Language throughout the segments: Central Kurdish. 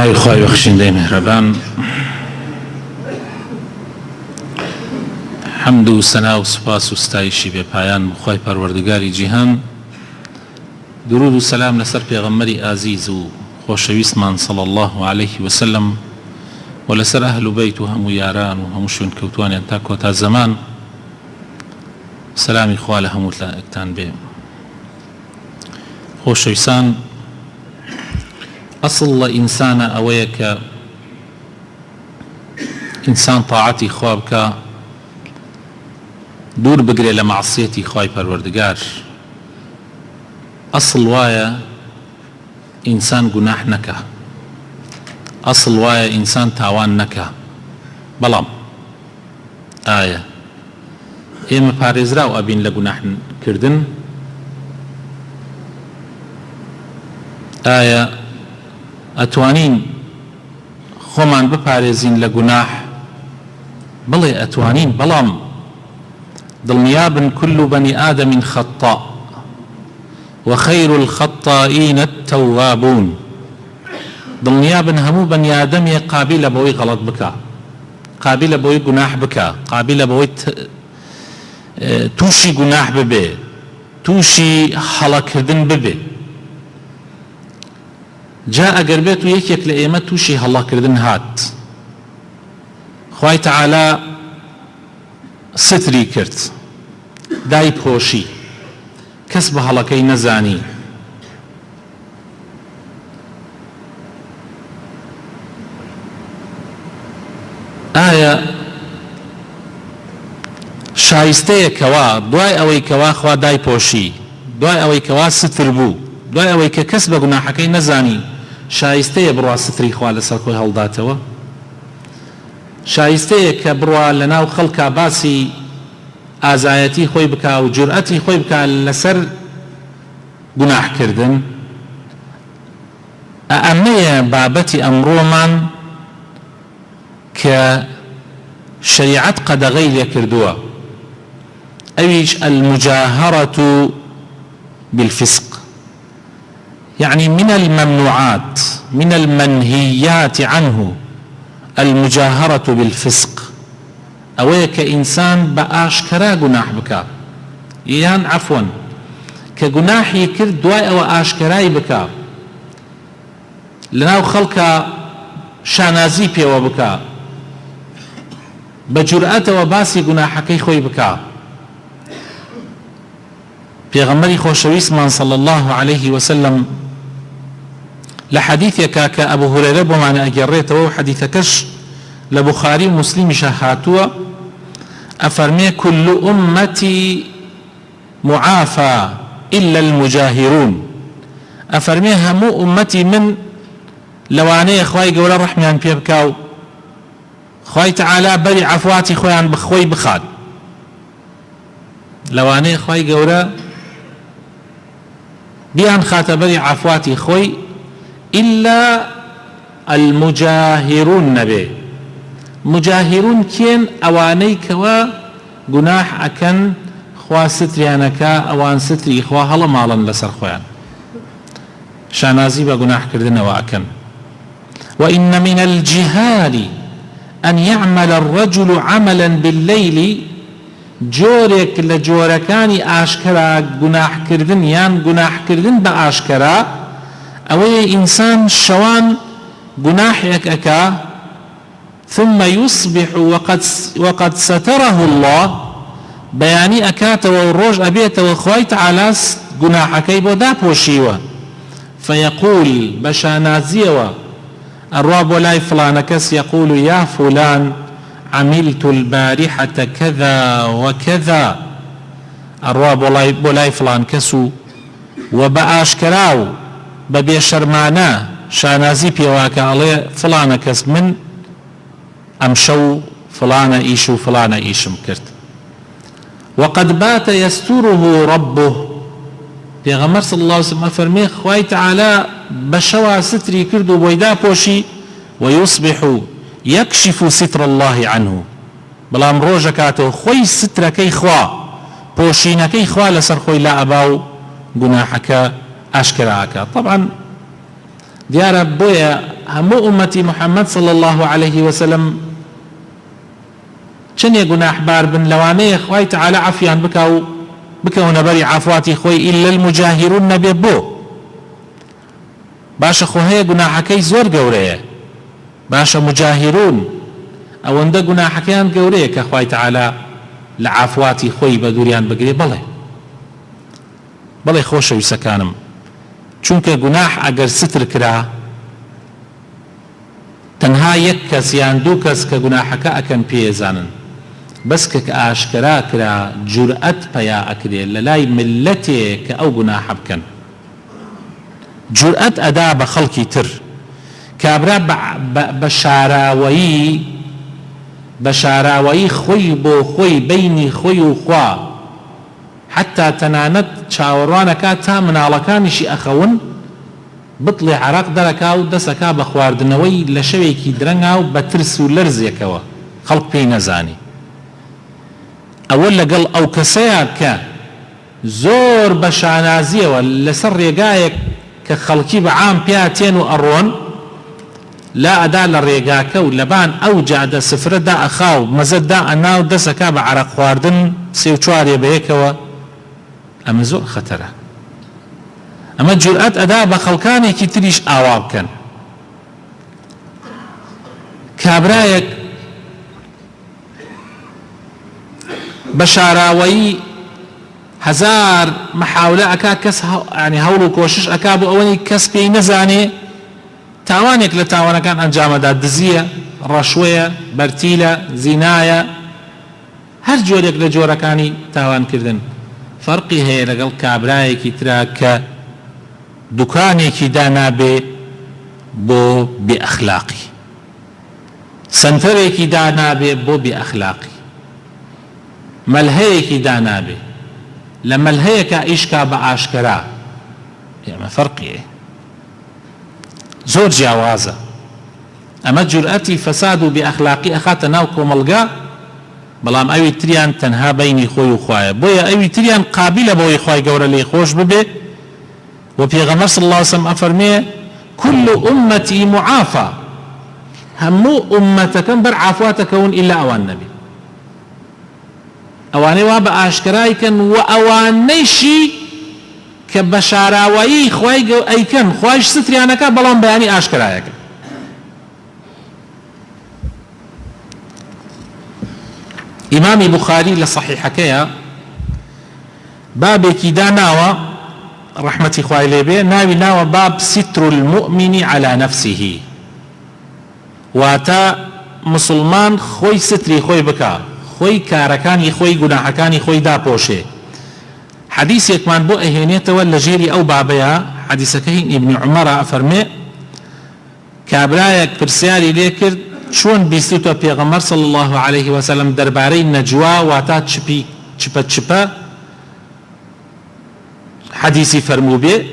ناوی خوای بەخشندەی مهرەبان، حەمد و سەنا و سوپاس و ستایشی بێپایان خوای پەروەردگاری جیهان، درود و سەلام لەسەر پێغەمبەری ئازیز و خۆشەویستمان صلی الله عليه وسلم و لەسەر ئەهل و بەیت و هەموو یاران و هەموو شوێنکەوتوانیان تا کۆتا زەمان. سەلامی خوا لە هەمووتان بێ. خۆشەویستان، ئەسڵ لە ئینسانە ئەوەیە کە ئینسان تاعەتی خوا بکە، دوور بگرێ لە مەعسیەتی خوای پەروەردگار. ئەسڵ وایە ئینسان گوناح نەکە، ئەسڵ وایە ئینسان تاوان نەکە. بەڵام ئایا ئێمە پارێزراو ئەبین لە گوناحکردن؟ ئایا ئەتوانین خۆمان بپارێزین لە گوناح؟ بڵێ ئەتوانین، بەڵام دڵنیابن كل بني آدم خطاء وخير الخطائين التوابون. دڵنیابن هەموو بەنی ئادەمێ قابلە بەوەی غەڵەت بکە، قابلە بەوەی گوناح بکە، قابلە بەوەی تووشی گوناح ببێ، تووشی هەڵەکردن ببێ. جا ئەگەر بێت و یەکێک لە ئێمە تووشی هەڵەکردن هات، خوای تەعالا ستری کرد، دای پۆشی، کەس بە هەڵەکەی نەزانی. ئایا شایستەیە کەوا دوای ئەوەی کەوا خوا دای پۆشی، دوای ئەوەی کەوا ستر بوو، دوای ئەوەی کە کەس بە گوناحەکەی نەزانی، شایستەیە بڕوا ستری خوا لەسەر خۆی هەڵداتەوە؟ شایستەیە کە بڕوا لە ناو خەڵکا باسی ئازایەتی خۆی بکا و جورئەتی خۆی بکا لەسەر گوناحکردن؟ ئەمەیە بابەتی ئەمڕۆمان کە شەریعەت قەدەغەی لێ کردووە، ئەویش المجاهرة بالفسق، يعني من الممنوعات من المنهيات عنه المجاهرة بالفسق. ئەوەیە کە ئینسان بە ئاشکرا گوناح بکە، یان عەفوەن کە گوناحی کرد دوای ئەوە ئاشکرای بکە، لەناو خەڵکە شانازی پێوە بکە، بە جورئەتەوە باسی گوناحەکەی خۆی بکە. پێغەمبەری خۆشەویستمان صلی الله عليه وسلم لە حەدیثێکا کە ئەبو هورەیرە بۆمانە ئەگەڕێتەوە و حەدیثەکەش لە بوخاری و موسلیمیشە هاتووە، ئەفەرمێ كل أمتي معافى إلا المجاهرون. ئەفەرمێ هەموو ئومەتی من لەوانەیە خوای گەورە ڕەحمیان پێ بکا و خوای تەعالا بەری عەفواتی خۆیان بخۆی بخات، لەوانەیە خوای گەورە بیان خاتە بەری عەفواتی خۆی، إلا المجاهرون نەبێ. مجاهرون کێن؟ ئەوانەی کەوا گوناح ئەکەن، خوا ستریانەکە، ئەوان ستری خوا هەڵەماڵن لەسەر خۆیان، شانازی بە گوناحکردنەوە ئەکەن. وإن من الجهال أن يعمل الرجل عملا بالليل، جۆرێک لە جۆرەکانی ئاشکرا گوناحکردن یان گوناحکردن بە ئاشکرا ئەوەیە ئینسان شەوان گوناحێک ئەکا، ثم يصبح وقد ستره الله، بەیانی ئەکاتەوە و ڕۆژ ئەبێتەوە خوای تەعالا گوناحەکەی بۆ داپۆشیوە، فيقول بە شانازیەوە ئەڕوا بۆ لای فلانە کەس، يقول يا فلان عملت البارحة كذا وكذا، ئەڕوا بۆ لای فلان کەس و بە ئاشکرا و بە بێشەرمانە شانازی پێواکە، ئەڵێ فلانە کەس من ئەمشەو فلانە ئیش و فلانە ئیشم کرد. وقد بات يستره ربه. پێغەمبەر صلی الله عليه وسلم فەرمێ خوای تەعالا بە شەوا ستری کرد و بۆی داپۆشی، ويصبح يكشف ستر الله عنه، بەڵام ڕۆژەکاتەوە خۆی سترەکەی خوا، پۆشینەکەی خوا لەسەر خۆی لا ئەبا و گوناحەکە ئاشکراکە. طبعا دیارە بۆیە هەموو ئومەتی محەممەد صلى الله عليه وسلم چنێ گوناحبار بن لەوانەیە خوای تعالی عەفیان بکا و بکەونە بەری عەفواتی خۆی ئیلا المجاهرون نەبێ بۆ باشە خۆ هەیە گوناحەکەی زۆر گەورەیە باشە مجاهرون ئەوەندە گوناحەکەیان گەورەیە کە خوای تعالی لە عەفواتی خۆی بە دووریان بگرێ بەڵێ خۆشەویستەکانم چونکە گوناح ئەگەر ستر کرا تەنها یەک کەس یان دوو کەس کە گوناحەکە ئەکەن پێزانن بەس کە ئاشکرا کرا جورئەت پەیا ئەکرێ لە لای ملەتێ کە ئەو گوناحە بکەن جورئەت ئەدا بە خەڵکی تر کابرا بە شاراوەیی خۆی بۆ خۆی بەینی خۆی و خوا حتى تەنانەت چاوەڕوانەکە تا مناڵەکانیشی ئەخەون بڵێ عەرەق دەرەکا و دەسەکا بە خواردنەوەی لە شەوێکی درەنگا و بە ترس و لەرزێکەوە خەڵک پێی نەزانی ئەوە لەگەڵ ئەو کەسەیە کە زۆر بە شانازیەوە لەسەر ڕێگایەک کە خەڵکی بە عام پێیا تێن و ئەڕۆن لا ئەدا لە ڕێگاکە و لەبان ئەو جادە سفرەدا ئەخا و مەزەتدا ئەنا و دەسەکا بە عەرەق خواردن سێ و چوارێ بەیەکەوە ئەمە زۆر خەتەرە ئەمە جورئەت ئەدا بە خەڵکانێکی تریش ئاوا بکەن کابرایەک بە شاراوەیی هەزار مەحاولە ئەکا کەس هەوڵ و کۆشش ئەکا بۆ ئەوەی کەس پێی نەزانێ تاوانێک لە تاوانەکان ئەنجامەدا دزیە ڕەشوەیە بەرتیلە زینایە هەر جۆرێک لە جۆرەکانی تاوانکردن فەرقی هەیە لەگەڵ کابرایەکی ترا کە دوکانێکی دانابێ بۆ بێئەخلاقی سنتەرێکی دانابێ بۆ بێئەخلاقی مەلهەیەکی دانابێ لە مەلهەیەکە ئیشکا بە ئاشکرا ئێمە فەرقیە زۆر جیاوازە ئەمە جورئەتی فەساد و بێئەخلاقی ئەخاتە ناو کۆمەڵگا بەڵام ئەوی تریان تەنها بەینی خۆی و خوایە بۆیە ئەوی تریان قابلە بەوەی خوای گەورە لێی خۆش ببێ و پێغەمبەر صلی الله علیه وسلم ئەفەرمێ كل أمتي معافى هەموو ئومەتەکەم بەر عافواتەکەون ئیلا ئەوان نەبێ ئەوانەی وا بە ئاشکرایکەن و ئەوانەیشی کە بە شاراوایی خوای ئەیکەن خوایش ستریانەکە بەڵام بەیانی ئاشکرایەکە ئیمامی بوخاری لە صحیحەکەیە بابێکی داناوە ڕەحمەتی خوای لێبێ ناوی ناوە باب ستر المؤمن على نفسه واتە مسلمان خۆی ستری خۆی بکە خۆی کارەکانی خۆی گوناحەکانی خۆی داپۆشێ حەدیثێکمان بۆ ئەهێنێتەوە لە ژێری ئەو بابەیە حەدیثەکەی ئیبن عومەرە ئەفەرمێ کابرایەک پرسیاری لێ کرد چۆن بیستوتە پێغەمبەر صلی الله عليه وسلم دەربارەی نەجوا واتە چپە حديثي فرمو به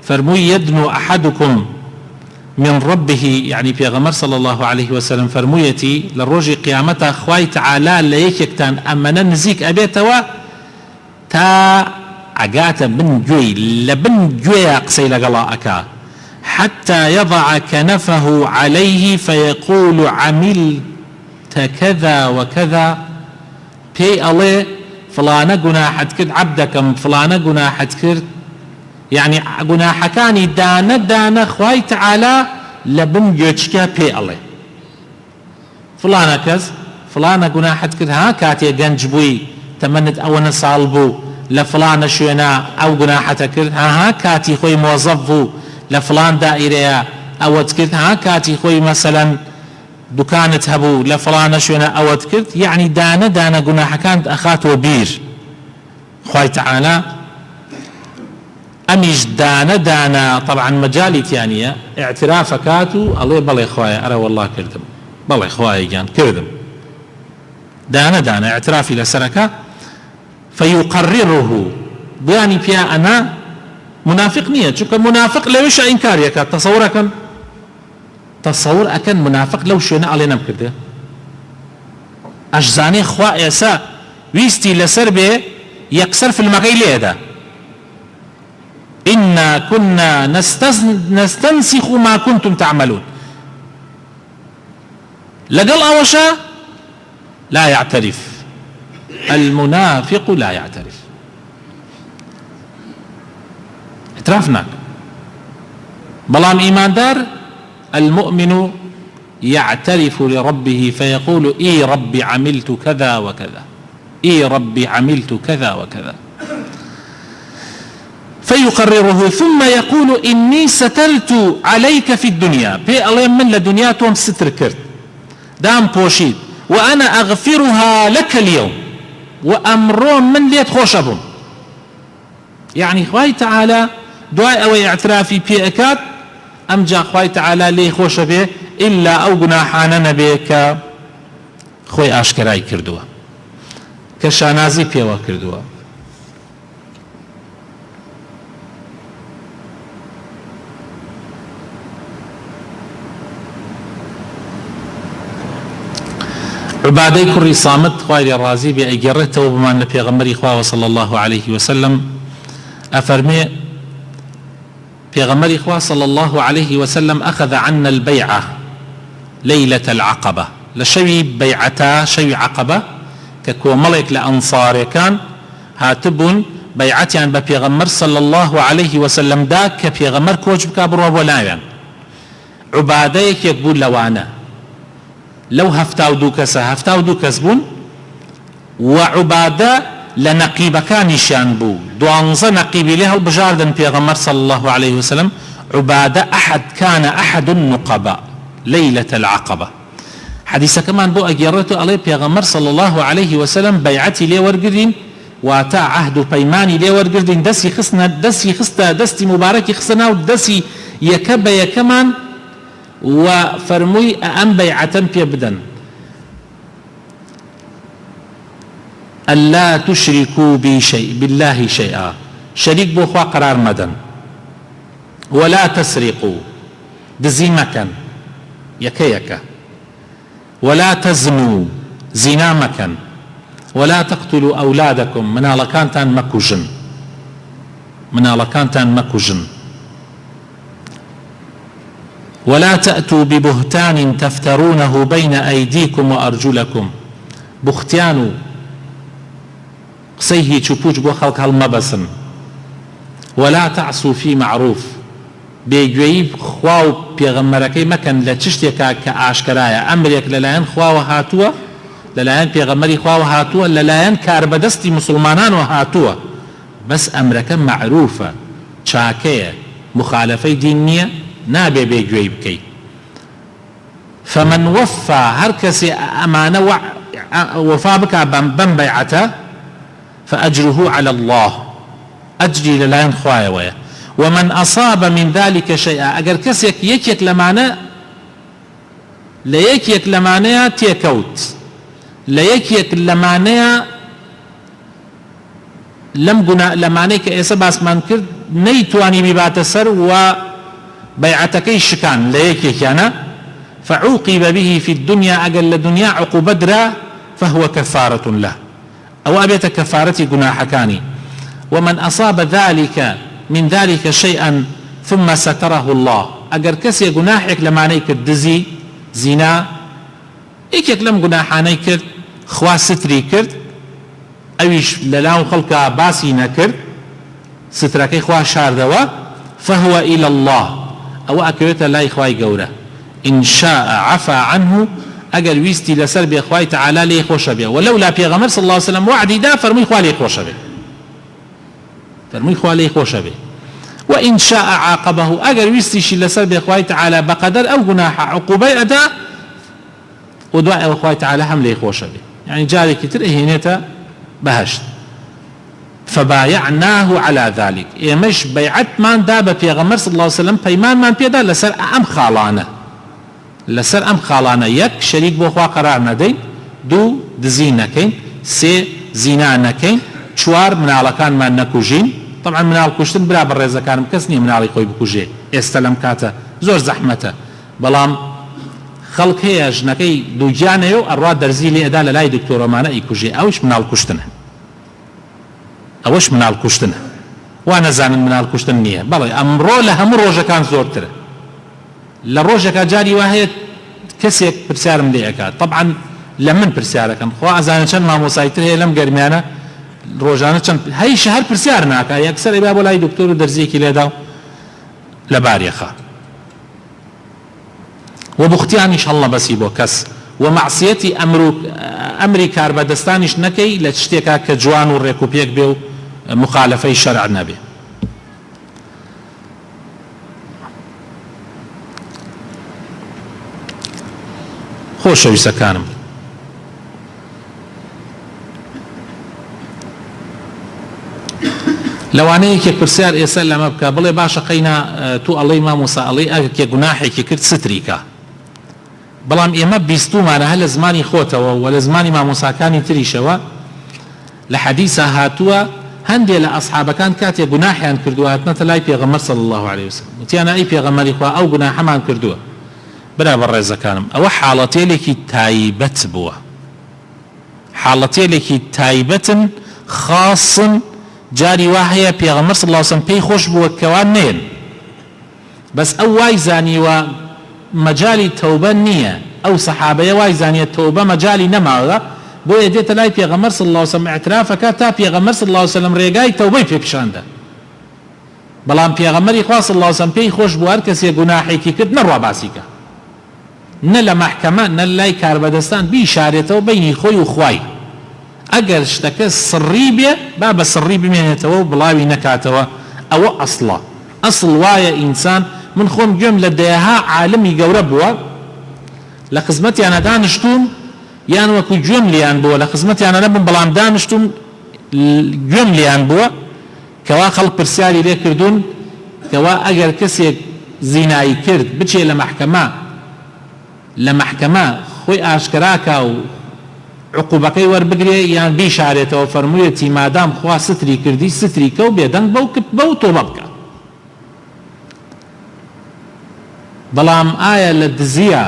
فرمو يدنو أحدكم من ربه يعني بيغمر صلى الله عليه وسلم فرمويتي للروج قيامته خواي تعالى ليكتان أمنا نزيك أبيتوا تا عقات بن جوي لبن جوي أقسي لقلاءك حتى يضع كنفه عليه فيقول عملت كذا وكذا بي الله فلانە گوناحت کرد عەبدەکەم فلانە گوناحت کرد یعنی گوناحەکانی دانە دانە خوای تعالی لە بن گوێچکە پێ ئەڵێ فلانە کەس فلانە گوناحت کرد ها کاتێ گەنج بووی تەمەنت ئەوەنە ساڵ بوو لە فلانە شوێنە ئەو گوناحەتە کرد ها کاتی خۆی مۆزەف بوو لە فلان دائیرەیە ئەوەت کرد ها کاتی خۆی مەسەلەن دوکانت هەبوو لە فلانە شوێنە ئەوەت کرد یعنی دانە دانە گوناحەکانت ئەخاتەوە بیر خوای تعالی ئەمیش دانە دانە طبعا مەجالی تیانە ئاعترافەکات و ئەڵێ بەڵێ خوایە ئەرە وەڵڵا کردم بەڵێ خوایە گیان کردم دانە دانە ئاعترافی لەسەرەکە فيقرره بياني بيا أنا منافق نية چونکە منافق لەوێش ئینکاریەکە تصور أكن منافق لو شوێنە ئەڵێ نەمکردێ ئەشزانێ خوا ئێسا ویستی لەسەر بێ یەکسەر فیلمەکەی لێدا إنا كنا نستنسخ ما كنتم تعملون. لقل أوشا لا يعترف، المنافق لا يعترف. اعترافنا بلام إيمان دار المؤمن يعترف لربه فيقول إي ربي عملت كذا وكذا، إي ربي عملت كذا وكذا، فيقرره ثم يقول إني سترت عليك في الدنيا، بي الله من لدنيا توم ستر كرت دام بوشيد، وأنا أغفرها لك اليوم وأمرون من ليت خوشبهم. يعني خواهي تعالى دعاء أو اعترافي بيئكات أم جا خواهي تعالى لي خوش به إلا أو قناحانا نبيك خوي أشكراي كردوا كشانازي بيوا كردوا. عبادي كري صامت خواهي الرازي بأجرته وبما أن بيغمري خواه صلى الله عليه وسلم أفرمي بيغمري خواه صلى الله عليه وسلم أخذ عنا البيعة ليلة العقبة، لشوي بيعتا شوي عقبة ككو ملك لأنصار كان هاتبون بيعتي عن بيغمر صلى الله عليه وسلم دا كبيغمر كوجب كابروا ولايان عباديك يقول لوانا لو هفتاو دو كسبون وعبادة لنقيب كان شان بو دوانزا نقيب لها البجاردن بيغمر صلى الله عليه وسلم. عبادة كان أحد النقباء ليلة العقبة. حديث كمان بو أجيرته عليه بيغمر صلى الله عليه وسلم بيعتي لي ورقدين واتا عهد بيماني لي ورقدين دسي خستا دستي مباركي خسنا ودسي يكبا كمان وفرموي أم بيعة بيبدن ألا تشركوا بي شيء بالله شيئا، شريك بوخوا قرار مدن، ولا تسرقوا دزي مكان يكا، ولا تزنوا زنا مكان، ولا تقتلوا أولادكم من لكانتان مكوجن، ولا تأتوا ببهتان تفترونه بين أيديكم وأرجلكم. بختيانو قسيه تشوبوش بو خلق هالمبسن. ولا تعصوا في معروف بيجويب خواو بيغمركي مكان لتشتيكا كأشكرايا أمريك للاين خواو هاتوا للاين بيغمري خواو هاتوا للاين كاربدستي مسلمانان وهاتوا بس أمريكا معروفة شاكية مخالفة دينية نابي بيجويب كي. فمن وفى هركسي أمانة وفى بك بن بيعته فأجره على الله، أجري للاين خوايا. ومن أصاب من ذلك شيئا أجر كسيك يكيك لمعنى ليكيك لمعنى تيكوت ليكيك لمعنى لم قنا لمعنى كإيسا باس من كرد نيتواني ببات السر وبيعتك الشكان ليكيك أنا فعوقب به في الدنيا أجل الدنيا عقوبة درا فهو كفارة له أو أبيت كفارة جناحكاني. ومن أصاب ذلك من ذلك شيئا ثم ستره الله أجر كسي جناحك لما نيك الدزي زنا إيكك لم جناحاني كرد خوا ستري كرد أويش للاو خلق باسي نكرد ستركي خوا شاردوا فهو إلى الله أو أكرت لا إخواي جورة إن شاء عفى عنه أجر ويستي لسر بإخواي تعالى لي خوش به ولولا بيغمر صلى الله عليه وسلم وعدي دا فرمي إخوة لي خوش به فرمي إخوة لي خوش به. وإن شاء عاقبه أجر ويستي شي لسر بإخواي تعالى بقدر أو جناح عقوبة أداء ودعاء إخواي تعالى هم لي خوش به يعني جاري كتير إهنته بهشت. فبايعناه على ذلك مش بيعت من داب بيغمر صلى الله عليه وسلم بيمان من بيدا لسر أم خالانه يك شريك بوخوا قرار ندين دو دزين نكين سي زنا نكين چوار منالكان ما نكوجين. طبعا منال كوشتن برا بالرزا كان مكسني منالي خوي بكوجي استلم كاتا زور زحمته بلام خلق هي جنكي دو جانيو الراد درزي لي ادا لاي دكتور مانا يكوجي اوش منال كوشتنه وا نەزانن مناڵ کوشتن نییە بەڵێ ئەمڕۆ لە هەموو ڕۆژەکان زۆرترە لە ڕۆژێکا جاری وا هەیە کەسێک پرسیارم لێ ئەکات طبعا لە من پرسیارەکەم خوا ئەزانە چەند مامۆساییتر هەیە لەم گەرمیانە ڕۆژانە چەند هەی شەهر پرسیار ناکا یەکسەر ئەیبا بۆ لای دکتۆر و دەرزیەکی لێدا و لە بارێخە و بوختیانیش هەڵ نەبەسی بۆ کەس و مەعسیەتی ئەمری کاربەدەستانیش نەکەی لە شتێکا کە جوان و ڕێک و پێک بێ و مخالفەی شەرع نەبێ. خۆشەویستەکانم لەوانەیە کێک پرسیار ئێستا لەمە بکە بڵێ باشە قەینا تو ئەڵەی مامۆسا ئەڵەی ئەگەر کێ گوناحێکی کرد ستریکە بەڵام ئێمە بیستومانە هە لە زمانی خۆتەوە و لە زمانی مامۆساکانی تریشەوە لە حەدیثا هاتووە هەندێک لە ئەصحابەکان کاتێک گوناحیان کردووە هاتنەتە لای پێغەمبەر صلی الله عليه وسلم وتیانە ئەی پێغەمبەری خوا ئەو گوناحەمان کردووە برا بەڕێزەکانم ئەوە حاڵەتێلێکی تایبەت بووە حاڵەتێلێکی تایبەتن خاصن جاری وا هەیە پێغەمبەر صلی الله عليه وسلم پێی خۆش بووە کەوا نێن بەس ئەو وای زانیوە مەجالی تەوبە نییە ئەو سەحابەیە وای زانیە تەوبە مەجالی نەماوە بۆیە دێتە لای پێغەمبەر صلی الله عليه وسلم اعترافەکە تا پێغەمبەر صلی الله عليه وسلم ڕێگای تەوبەی پێ پیشاندا بەڵام پێغەمبەری خوا صلی الله عليه وسلم پێی خۆش بووە هەر کەسێک گوناحێکی کرد نەڕوا باسیکە نە لە مەحکەمە نە لای کاربەدەستان بیشارێتەوە بینی خۆی و خوای ئەگەر شتەکە سڕی بێ با بە سڕی بمێنێتەوە و بڵاوی نەکاتەوە ئەوە ئەسڵە ئەسڵ وایە ئینسان من خۆم گوێم لە دەیەها عالمی گەورە بووە لە خزمەتیانە دانیشتوم یان وەکو گوێم لیان بووە لە خزمەتیانە نەبووم بەڵام دانیشتوم گوێم لیان بووە کەوا خەڵک پرسیاری لێ کردوون کەوا ئەگەر کەسێک زینایی کرد بچێ لە مەحکەمە خۆی ئاشکراکە و عقوبەکەی وەربگرێ یان بیشارێتەوە فەرموویەتی مادام خوا ستری کردی ستری کە و بێدەنگ بەو تۆبە بکە بەڵام ئایا لە دزیە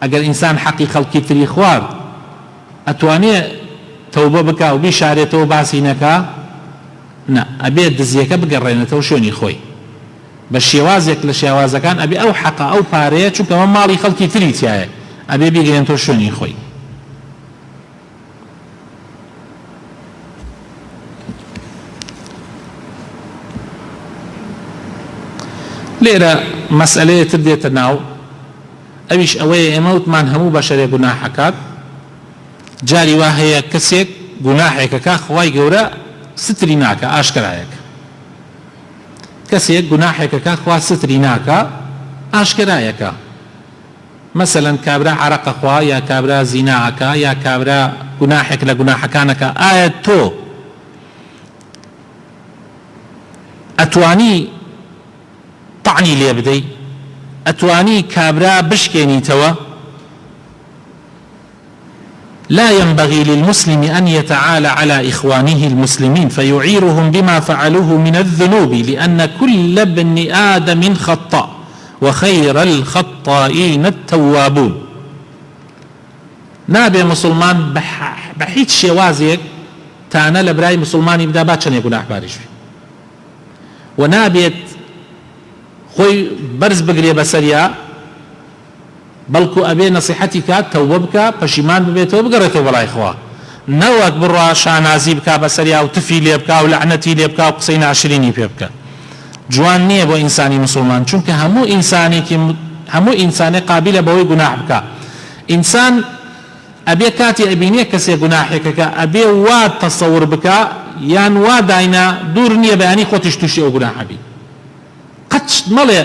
ئەگەر ئینسان حەقی خەڵکی تری خوارد ئەتوانێ تەوبە بکە و بیشارێتەوە باسی نەکا نە ئەبێت دزیەکە بگەڕێنێتەوە شوێنی خۆی بە شێوازێک لە شێوازەکان ئەبێ ئەو حەقە ئەو پارەیە چونکە ئەمە ماڵی خەڵکی تری تایە ئەبێ بیگرێنێتەوە شوێنی خۆی. لێرە مەسئلەیەتر دێتە ناو ئەویش ئەوەیە ئێمە وتمان هەموو بەشەرێ گوناحەکات جاری وا هەیە کەسێک گوناحێکەکە خوای گەورە ستری ناکە ئاشکرایەکە کەسێک گوناحێکەکە خوا ستری ناکە ئاشکرایەکە مەسەلەن کابرا عەرەقە خوا یا کابرا زیناکە یا کابرا گوناحێک لە گوناحەکانەکە ئایا تۆ ئەتوانی طعنی لێ بدەی ئەتوانی کابرا بشکێنیتەوە لا ينبغي للمسلم أن يتعالى على إخوانه المسلمين فيعيرهم بما فعلوه من الذنوب لأن كل ابن آدم خطاء وخير الخطائين التوابون نابي مسلمان بحيث شوازيك تانا لبراي مسلماني بدا باتشان يقول أحباريش ونابيت خوي برز بقري بسريا بەڵکو ئەبێ نەسیحەتی کات تەوبە بکە پەشیمان ببێتەوە بگەڕێتەوە بەڵای خوا نەوەک بڕوا شانازی بکا بەسەریا و تفی لێ بکا و لەعنەتی لێ بکا و قسەی ناشرینی پێ بکە جوان نییە بۆ ئینسانی مسلمان چونکە هەموو ئینسانێک قابلە بەوەی گوناح بکە ئینسان ئەبێ کاتی ئەبینێ کەسێک گوناحێکەکە ئەبێ وا تەسەور بکە یان وا داینا دوور نییە بەیانی خۆتیش تووشی ئەو گوناحە بی قەت مەڵێ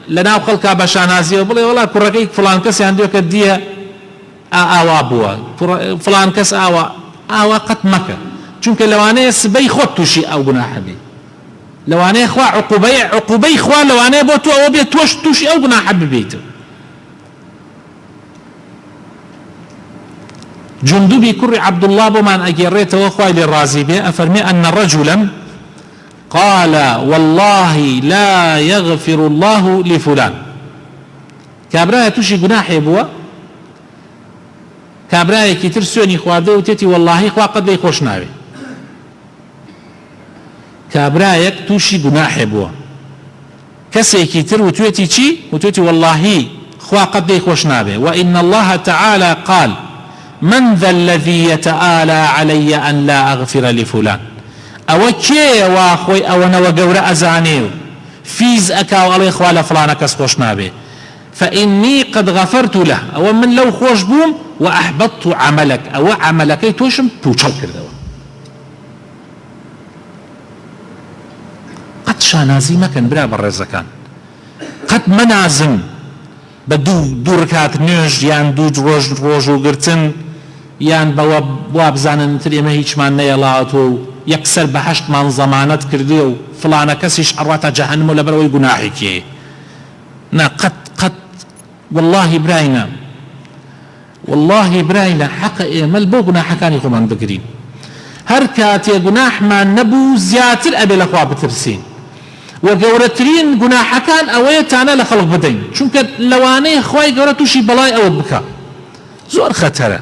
لەناو خەڵکا بە شانازیەوە بڵێ وەڵا کوڕەکەی فڵان کەسیان دوێ کە دیە ئاوا بووە فڵان کەس ئاوا قەت مەکە چونکە لەوانەیە سبەی خۆت تووشی ئەو گوناحە بی لەوانەیە خوا عقوبەی خوا لەوانەیە بۆ تۆ ئەوە بێت تۆش تووشی ئەو گوناحە ببیتە. جندوبی کوڕی عەبدوڵڵا بۆمان ئەگێڕێتەوە خوای لێ ڕازی بێ ئەفەرمێ ئەنە ڕەجولا قال والله لا يغفر الله لفلان كابرايا توشي گناحي بوا كابرايا كي ترسوني خوارده وتيتي والله خوا قد بي خوش ناوي کابرایەک تووشی گوناحێ بووە کەسێکی تر وتوێتی چی؟ وتوێتی واللهی خوا قەت دەی خۆش نابێ وإن الله تعالى قال من ذا الذي يتآلى علي أن لا أغفر لفلان ئەوە کێوە خۆی ئەوەنەوە گەورە ئەزانێ و فیز ئەکا و ئەڵێ خوا لە فڵانە کەس خۆش نابێ فإني قد غفرت له ئەوە من لەو خۆش بووم وأحبطت عملك ئەوە عملەکەی تۆشم پوچەڵ کردەوە قەت شانازی مەکەن برا بەڕێزەکان قەت مەنازن بە دوو ڕکات نوێژ یان دوو ڕۆژ و گرتن یان بەوە وا بزانن تر ئێمە هیچمان نەیەڵاتۆ و یەکسەر بە 8 مان زەمانەت کردێ و فڵانە کەسیش ئەڕاتە جەهەنم و لەبەرەوەی گوناحێکێ نا قەت والله براینە والله براینە حەقە ئێمە بۆ گوناحەکانی خۆمان بگرین هەر کاتێ گوناحمان نەبوو زیاتر ئەبێ لەخوا بترسین و گەورەترین گوناحەکان ئەوەیە تانە لە خەڵک بدەین چونکە لەوانەیە خوای گەورە تووشی بەڵای ئەوە بکە زۆر خەتەرە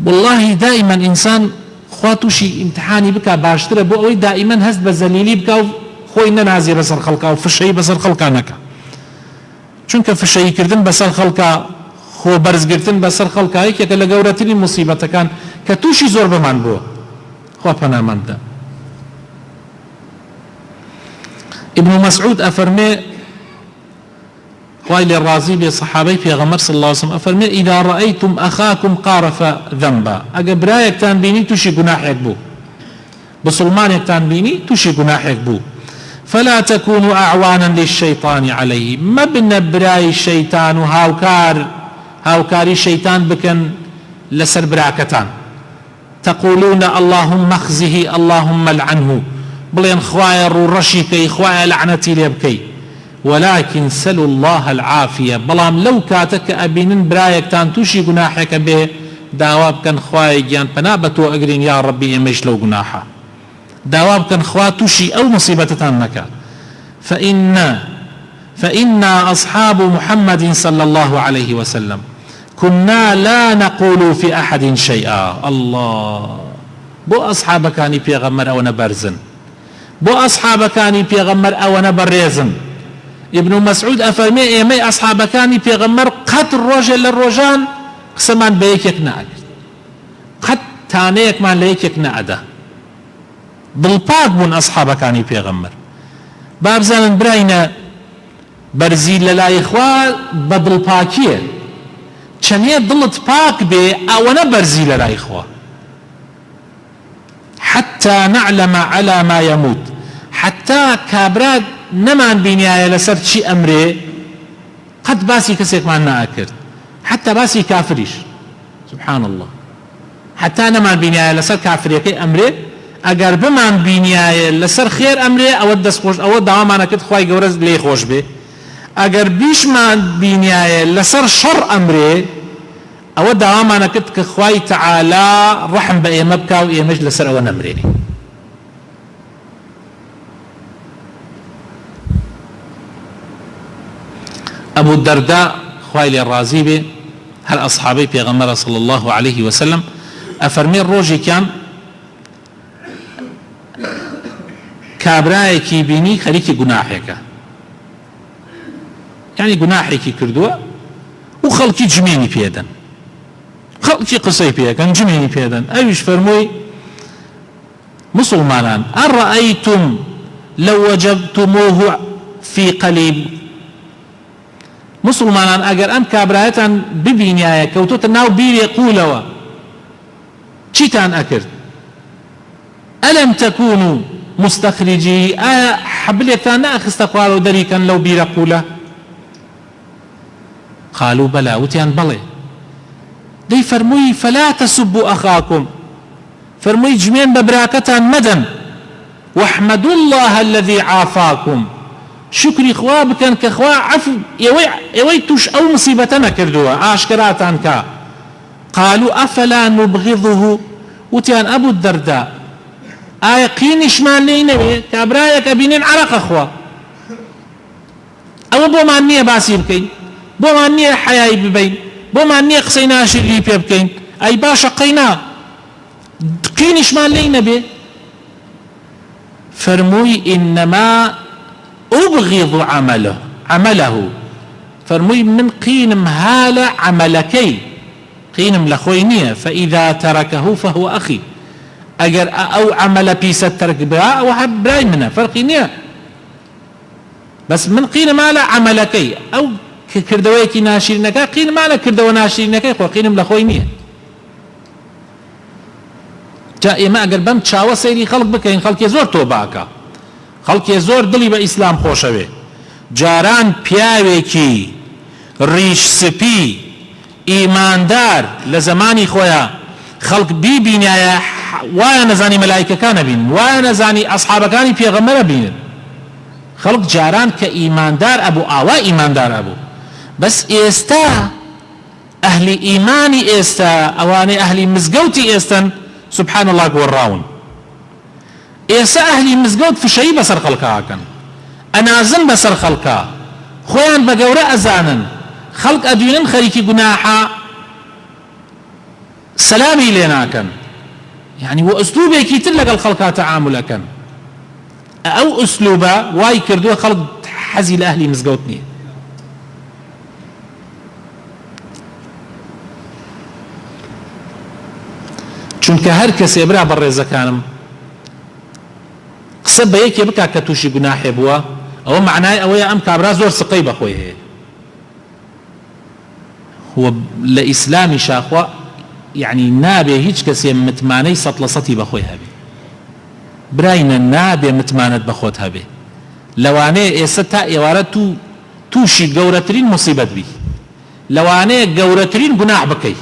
والله دائما ئینسان خوا تووشی ئیمتحانی بکە باشترە بۆ ئەوەی دائما هەست بە زەلیلی بکە و خۆی نەنازێ بەسەر خەڵکا و فشەی بەسەر خەڵکا نەکە چونکە فشەیکردن بەسەر خەڵکا خۆ بەرزگرتن بەسەر خەڵکا یەکێکە لە گەورەترین موسیبەتەکان کە تووشی زۆر بەمان بووە خوا پەنامان بدە ابن مسعود أفرمي خوای لێ ڕازی بێ صحابەی پێغەمبەر صلی الله عليه وسلم أفرمي إذا رأيتم أخاكم قارف ذنبا ئەگە برایەکتان بینی تووشی گوناحێک بوو بسڵمانێکتان بینی تووشی گوناحێک بوو فلا تكونوا أعوانا للشيطان عليه مبنى براي الشيطان هاوكاري شيطان بكن لسر براكتان تقولون اللهم اخزه اللهم لعنه بڵێن خوایە ڕوڕەشیکەی خوایە لعنەتی لێ بکەی ولكن سلوا الله العافية بەڵام لەو کاتە کە ئەبینن برایەکتان تووشی گوناحێکە بێ داوا بکەن خوای گیان پەنا بە تۆ ئەگرین یا ڕەبی ئێمەش لەو گوناحە داوا بکەن خوا تووشی ئەو مصیبەتتان نەکات فإنا أصحاب محمد صلى الله عليه وسلم كنا لا نقول في أحد شيئا الله بۆ ئەصحابەکانی پێغەمبەر ئەوە نەبەرزن بۆ ئەصحابەکانی پێغەمبەر ئەوە نەبەڕێزن ابن مسعود ئەفەرمێ ئێمەی ئەصحابەکانی پێغەمبەر قەت ڕۆژێ لە ڕۆژان قسەمان بە یەکێک ناکرد قەت تانەیەکمان لە یەکێک نەئەدا دڵپاک بوون ئەصحابەکانی پێغەمبەر با بزانن براینە بەرزی لە لای خوا بە دڵپاکیە چەندێ دڵت پاک بێ ئەوەنە بەرزی لە لای خوا حتى نعلم على ما يموت حتى كابراد نمان بینایە لەسەر چی ئەمرێ قەت باسی کەسێکمان ناکرد حتى باسی کافریش سبحان الله حتى نمان بینایە لەسەر کافرەکەی ئەمرێ ئەگەر بمان بینایە لەسەر خێر ئەمرێ ئەوە دەستخۆش ئەوە داوامانەکرد خوای گەورە لێی خۆش بێ ئەگەر بیشمان بینایە لەسەر شەڕ ئەمرێ ئەوە داوامانەکرد کە خوای تەعالا ڕەحم بە ئێمە بکا و ئێمەش لەسەر ئەوە نەمرێنی ئەبوو دەردا خوای لێ ڕازی بێ هەر ئەصحابەی پێغەمبەر صلی الله عليه وسلم ئەفەرمێ ڕۆژێکیان کابرایەکی بینی خەریکی گوناحێکە یعنی گوناحێکی کردووە و خەڵکی جمێنی پێدەن خەڵکی قسەی پێەکەن جمێنی پێدەن ئەویش فەرمووی مسلمانان ئەڕەئەیتم لەو وەجەدتموه في قەلیب مسلمانان ئەگەر ئەم کابرایەتان ببینایە کەوتۆتە ناو بیرێ قوولەوە چیتان ئەکرد ئەلەم تەکونوا مستخرجی ئایا حەبلێکتان نەئەخستە خوارەوە دەریکەن لەو بیرە قوولە قالوا بلى وتيان بلي دي فرموي فلا تسبوا أخاكم فرموي جميعا ببراكتان مدن واحمدوا الله الذي عافاكم شكري خوابكن كخوا عفو يوي توش أو مصيبتنا كردوا آشكراتان كا قالوا أفلا نبغضه وتيان أبو الدرداء آية قينش مالينا كابرايك أبينين عرق أخوا أو بو مانية باسي بكين بۆمان نییە حەیایی ببین بۆمان نییە قسەی ناشری پێ بکەین ئەی باشە قەینا قینیشمان لێی نەبێ فرمووی إنما أبغض عمله فرمووی من قینم هالە عملەکەی قینم لە خۆی نییە فإذا تركه فهو أخي ئەگەر ئەو عملە پیسە ترک برا ئەوە هەر برای منە فەرقی نییە بەس من قینم هالە عملەکەی ئەو کردەوەیەکی ناشرینەکە قینم هالە کردەوە ناشرینەکەی خۆ قینم لە خۆی نییە. جا ئێمە ئەگەر بەم چاوە سەیری خەڵک بکەین خەڵکی زۆر تۆباکە خەڵکی زۆر دڵی بە ئیسلام خۆشەوێ جاران پیاوێکی ڕیش سپی ئیماندار لە زمانی خۆیان خەڵک بیبینایە وایە نەزانی مەلایکەکان نەبین وایە نەزانی ئەسحابەکانی پێغەمبەرە بینن خەڵک جاران کە ئیماندار ئەبوو ئاوا ئیماندار ئەبوو بەس ئێستا ئەهلی ئیمانی ئێستا ئەوانەی ئەهلی مزگەوتی ئێستن سبحان الله گۆڕاون ئێستا ئەهلی مزگەوت فشەیی بەسەر خەڵکاکەن ئەنازن بەسەر خەڵکا خۆیان بە گەورە ئەزانن خەڵک ئەدوێنن خەریکی گوناحە سەلامی لێ ناکەن یعنی وە ئوسلوبێکی تر لەگەڵ خەڵکا تەعامولەکەن ئەو ئوسلوبە وای کردووە خەڵک حەزی لە ئەهلی مزگەوت نییە. چونکە هەر کەسێ برا بە ڕێزەکانم قسە بە یەکێ بکات کە تووشی گوناحێ بووە ئەوە معنای ئەوەیە ئەم کابرا زۆر سقەی بەخۆی هەیە هو لە ئیسلامی شاخوا یعنی نابێ هیچ کەسێ متمانەی 100% بەخۆی هەبێ براینە نابێ متمانەت بەخۆت هەبێ لەوانەیە ئێستا تا ئێوارە تووشی گەورەترین موسیبەت بی لەوانەیە گەورەترین گوناح بکەی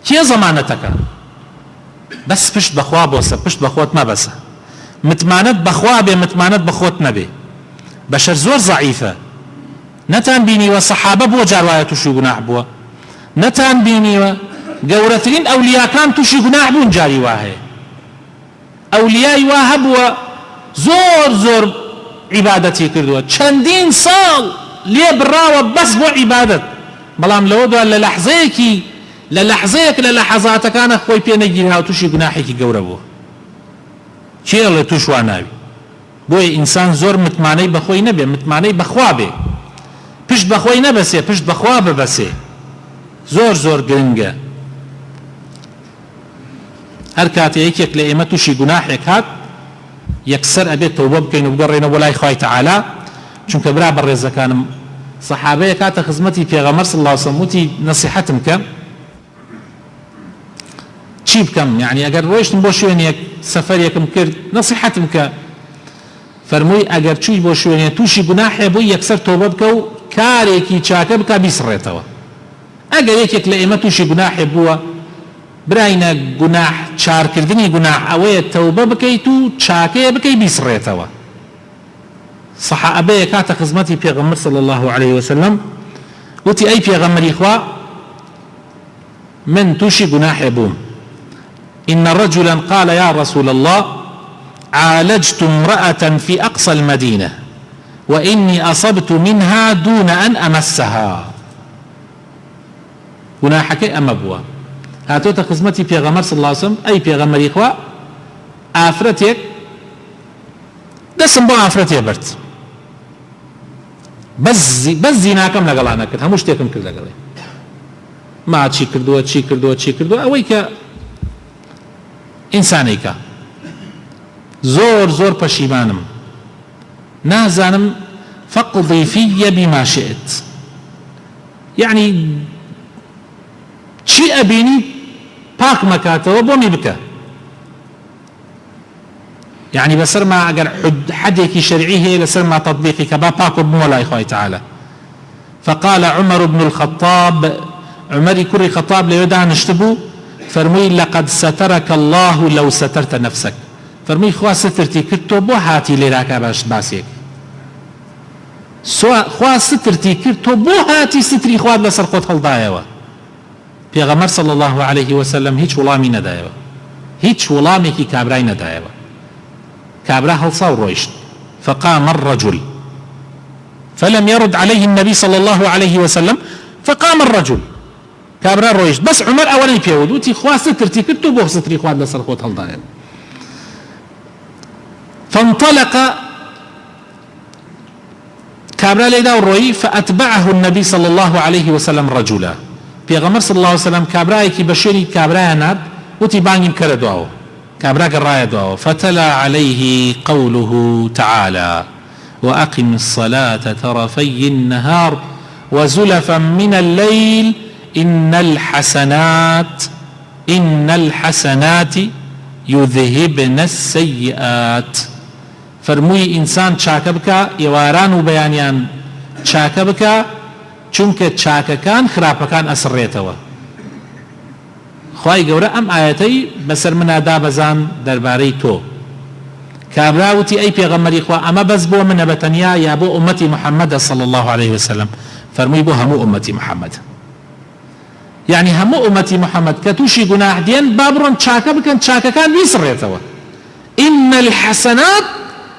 کێ زەمانەتەکە بەس پشت بەخوا بۆسە پشت بەخۆت مەبەسە متمانەت بەخوا بێ متمانەت بەخۆت نەبێ بەشەر زۆر زەعیفە نەتان بینیوە سەحابە بۆ جاروایە تووشی گوناح بووە نەتان بینیوە گەورەترین ئەولیاکان تووشی گوناح بوون جاری وا هەیە ئەولیای وا هەبووە زۆر زۆر عیبادەتی کردووە چەندین ساڵ لێ بڕاوە بەس بۆ عیبادەت بەڵام لەوەدا لە لەحظەیەک لە لەحەزاتەکانە خۆی پێ نەگیرا و تووشی گوناحێکی گەورە بووە چێ لە تووش وا ناوی بۆیە ئینسان زۆر متمانەی بەخۆی نەبێ متمانەی بەخوا بێ پشت بەخۆی نەبەسێ پشت بەخوا ببەسێ زۆر زۆر گرنگە هەر کاتێ یەکێک لە ئێمە تووشی گوناحێک هات یەکسەر ئەبێت تەوبە بکەین و بگەڕێنەوە بۆ لای خوای تەعالا چونکە برا بە ڕێزەکانم سەحابەیە کاتە خزمەتی پێغەمبەر صلی الله علیه وسلم وتی نەسیحەتم کە چی بکەم یعنی ئەگەر ڕۆیشتم بۆ شوێنێک سەفەرێکم کرد نەسیحەتم کە فەرمووی ئەگەر چووی بۆ شوێنێ تووشی گوناحێ بووی یەکسەر تۆبە بکە و کارێکی چاکە بکە بیسڕێتەوە ئەگەر یەکێک لە ئێمە تووشی گوناحێ بووە براینە گوناح چارکردنی گوناح ئەوەیە تەوبە بکەیت و چاکەیە بکەی بیسڕێتەوە سەحابەیە کاتە خزمەتی پێغەمبەر صلی الله عليه وسلم وتی ئەی پێغەمبەری خوا من تووشی گوناحێ بووم إن رجلا قال يا رسول الله عالجت امرأة في أقصى المدينة وإني أصبت منها دون أن أمسها گوناحەکەی ئەمە بووە هاتۆتە خزمەتی پێغەمبەر صلی الله عليه وسلم ئەی پێغەمبەری خوا ئافرەتێک دەستم بۆ ئافرەتێ برد بەس زیناکەم لەگەڵا نەکرد هەموو شتێکم کرد لەگەڵێ ما چی کردووە ئەوەی کە ئینسانێکە زۆر پەشیمانم نازانم فقضی فیە بما شئت یعنی چی ئەبینی پاک مەکاتەوە بۆمی بکە یعنی بەسەرما ئەگەر حەدێکی شەرعی هەیە لەسەرما تەطبیقی کە با پاک بمەوە لای خوای تەعالا فقال عمر بن الخطاب عمری کوڕی خەطاب لەوێ دانیشت بوو فرمووی لقد سترك الله لو سترت نفسك فرمووی خوا سترتی کرد تۆ بۆ هاتی لێراکە باش باسێک خوا سترتی کرد تۆ بۆ هاتی ستری خوارد لەسەر خۆت هەڵدایەوە پێغەمبەر صلی الله عليه وسلم هیچ وڵامی نەدایەوە هیچ وڵامێکی کابرای نەدایەوە کابرا هەڵسا و ڕۆیشت فقام الرجل فلم يرد عليه النبي صلى الله عليه وسلم فقام الرجل کابرا ڕۆیشت بەس عومەر ئەوەی پێوت وتی خوا سترتی کرد تۆ بۆ ستری خوارد لەسەر خۆت هەڵدایەوە فانطلق كابرا ليدا وروي فأتبعه النبي صلى الله عليه وسلم رجلا في غمر صلى الله عليه وسلم كابرا كي بشري كابرا ناب وتي بانجم كردواه كابرا قرايا دواو فتلا عليه قوله تعالى وأقم الصلاة طرفي النهار وزلفا من الليل إن الحسنات يذهبن السيئات فرموي إنسان چاکە بکە ئێواران و بەیانیان چاکە بکە چونکە چاکەکان خراپەکان ئەسڕێتەوە. خوای گەورە ئەم ئاەتەی بەسەر منە دابەزان دەربارەی تۆ. کابراوتی ئەی پێغەمبەری خوا ئەمە بەس بۆ منە بەتەنیا یا بۆ ئومەتی محەممەدە صلی الله عليه وسلم؟ فەرمووی بۆ هەموو ئومەتی محەممەد، یعنی هەموو ئومەتی محەممەد کە تووشی گوناح دێن با بڕۆن چاکە بکەن چاکەکان بیسڕێتەوە. إن الحسنات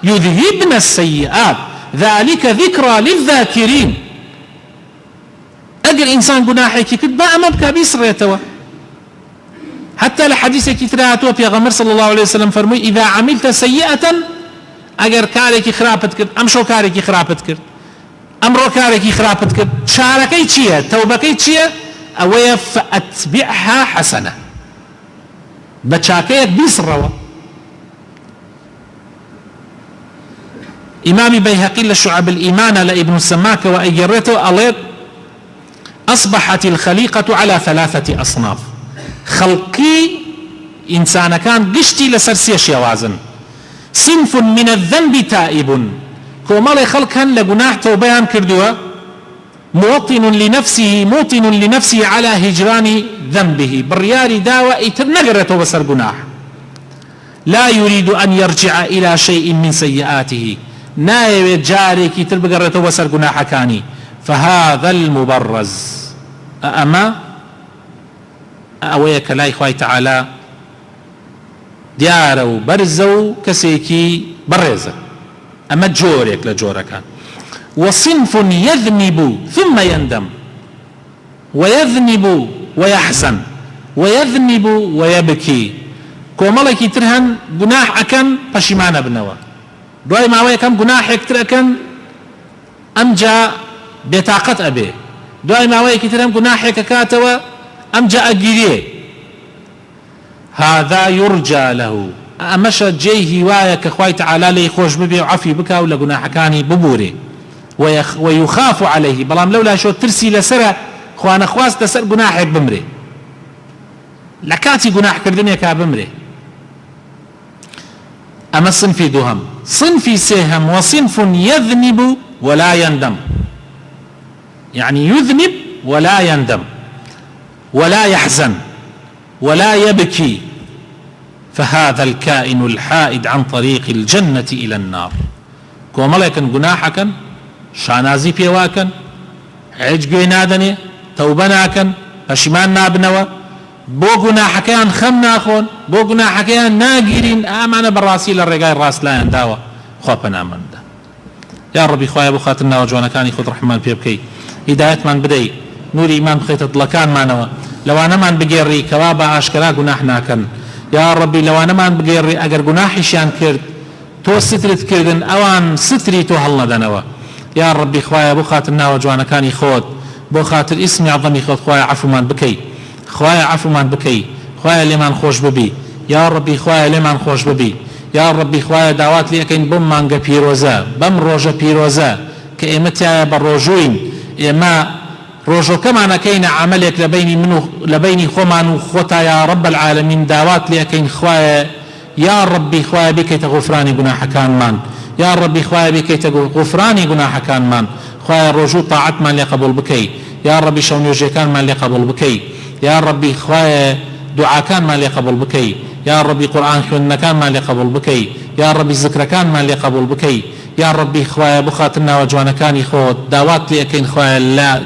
يذهبن السيئات ذلك ذكرى للذاكرين. أجر إنسان جناحك كتبا أما بكا بيسريتوا حتى لحديث كتراتوا في غمر صلى الله عليه وسلم فرمي إذا عملت سيئة أجر كارك خرابت كرت أمشو كارك خرابت كرت أمرو كارك خرابت كرت شاركي تشيه توبكي تشيه أويا فأتبعها حسنة بتشاكيك بيسروا. إمام بيهقي لشعب الإيمان لابن السماك وأجرته أليت أصبحت الخليقة على 3 أصناف. خلقي إنسان كان قشتي لسرسي شوازن. صنف من الذنب تائب كومال خلق كان لجناح توبيان كردوا موطن لنفسه على هجران ذنبه بريار داوى تنقرته وسر جناح لا يريد أن يرجع إلى شيء من سيئاته نايو جاريكي تلبقرته وسر جناح كاني فهذا المبرز أما أويك لا إخوة تعالى ديارو برزو كسيكي برزة أما جوريك لجورة كان. وصنف يذنب ثم يندم ويذنب ويحزن ويذنب ويبكي كومالكي ترهن جناح أكن بشمان بنوا دوای ماوەیەکەم گوناحێک تر ئەکەن ئەمجا بێتاقەت ئەبێ دوای ماوەیەکی ترم گوناحێک ئەکاتەوە ئەمجا ئەگیرێ هذا يرجى له ئەمەشە جێی هیوایە کە خوای تەعالا لێی خۆش ببێ و عەفی بکا و لە گوناحەکانی ببورێ ويخاف عليه بەڵام لەولا شۆ ترسی لەسرە خوا نەخواست لەسەر گوناحێک بمرێ لە کاتی گوناحکردنێکا بمرێ. أما صنفي دوهم. صنفي سهم وصنف يذنب ولا يندم، يعني يذنب ولا يندم ولا يحزن ولا يبكي، فهذا الكائن الحائد عن طريق الجنة إلى النار. كوملكن جناحكن شانازي بيواكن عجقي نادني توبناكن پشیمان نابنوا بو گناحكيان خم ناخون بو گناحكيان ناگيرين امانه براسي للرقاي الراس لا ينداوا خوابنا من ده. يا ربي خوايا بخاتنا وجوانا كان خود رحمن بيبكي هداية من بدي نور إيمان بخيط اطلقان مانوا لو أنا من بقيري كوابا أشكرا جناحنا كان يا ربي لو أنا من بقيري أجر جناحي شان كرد تو سترت كردن أوان ستري تو هلا دنوا. يا ربي خوايا بخاتنا وجوانا كان خود بخاطر اسمي عظمي خود خوايا عفو من بكي خوايا عفو من بكي خوايا لمن خوش ببي يا ربي خوايا لمن خوش ببي يا ربي خوايا دعوات لي أكين بم مانجا بيروزا بم روجا بيروزا كإمتى بروجوين إما روجو كمان كين عملك لبيني خمان وخوتا يا رب العالمين دعوات لي أكين خوايا يا ربي خوايا بكي تغفراني جناح كان مان يا ربي خوايا بكي تغفراني جناح كان مان خوايا رجوع طاعت من لقبول بكي يا ربي شون يوجي كان من لقبول بكي يا ربي خوايا دعاء كان ما لقبول بكي يا ربي قرآن خلنا كان ما لقبول بكي يا ربي ذكر كان ما لقبول بكي يا ربي خوايا بخاتنا وجوانا كان خود دعوات لي أكين خوايا لا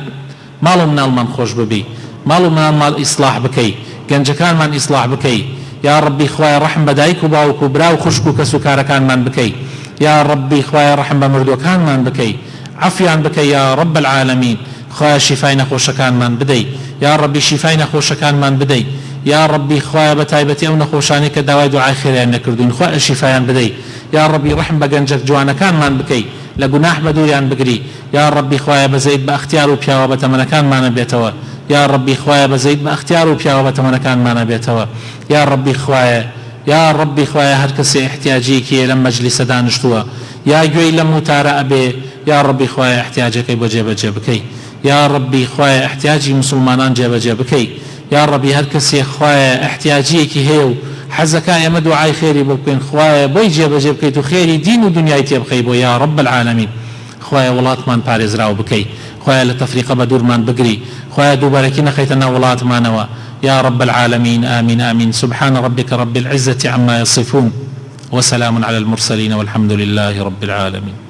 مالو من المن خوش ببي مالو من المال إصلاح بكي جنج كان من إصلاح بكي يا ربي خوايا رحم بدايك وباوك وبراو خشكو كسكار كان من بكي يا ربي خوايا رحم بمردو كان من بكي عفيا بكي يا رب العالمين خوايا شفاينا خوش كان من بدي يا ربي شفاينا خوش كان من بدي يا ربي خوايا بتايبتي او نخوشاني كدواي دعاء خير نكردون خوايا شفايا بدي يا ربي رحم بگەنجەك جوانەکانمان بکەی لە گوناح بەدووریان بگری یا ربی خوایە بەزەیت بە ئەختیار و پیاوە بەتەمەنەکانمانە بێتەوە یا ربی خوایە بەزەیت بە ئەختیار و پیاوە بەتەمەنەکانمانە بێتەوە یا ربی خوایە یا ربی خوایە هەر کەسێ احتیاجێکی لەم مەجلیسە دانیشتووە یا گوێی لەم وتارە ئەبێ یا ربی خوایە احتیاجەکەی بۆ جێبەجێ بکەی یا ربی خوایە احتیاجی مسلمانان جێبەجێ بکەی یا ربی هەر کەسێ خوایە احتیاجیەکی هەیە و حەزەکە ئێمە دوعای خێری بۆ بکەین خوایە بۆی جێبەجێ بکەیت و خێری دین و دنیای تێ بخەی بۆ یا رب العالمین خوایە وڵاتمان پارێزراو بکەی خوایە لە تەفریقە بە دوورمان بگری خوایە دووبارەکی نەخەیتە ناو وڵاتمانەوە يا رب العالمين آمين آمين سبحان ربك رب العزة عما يصفون وسلام على المرسلين والحمد لله رب العالمين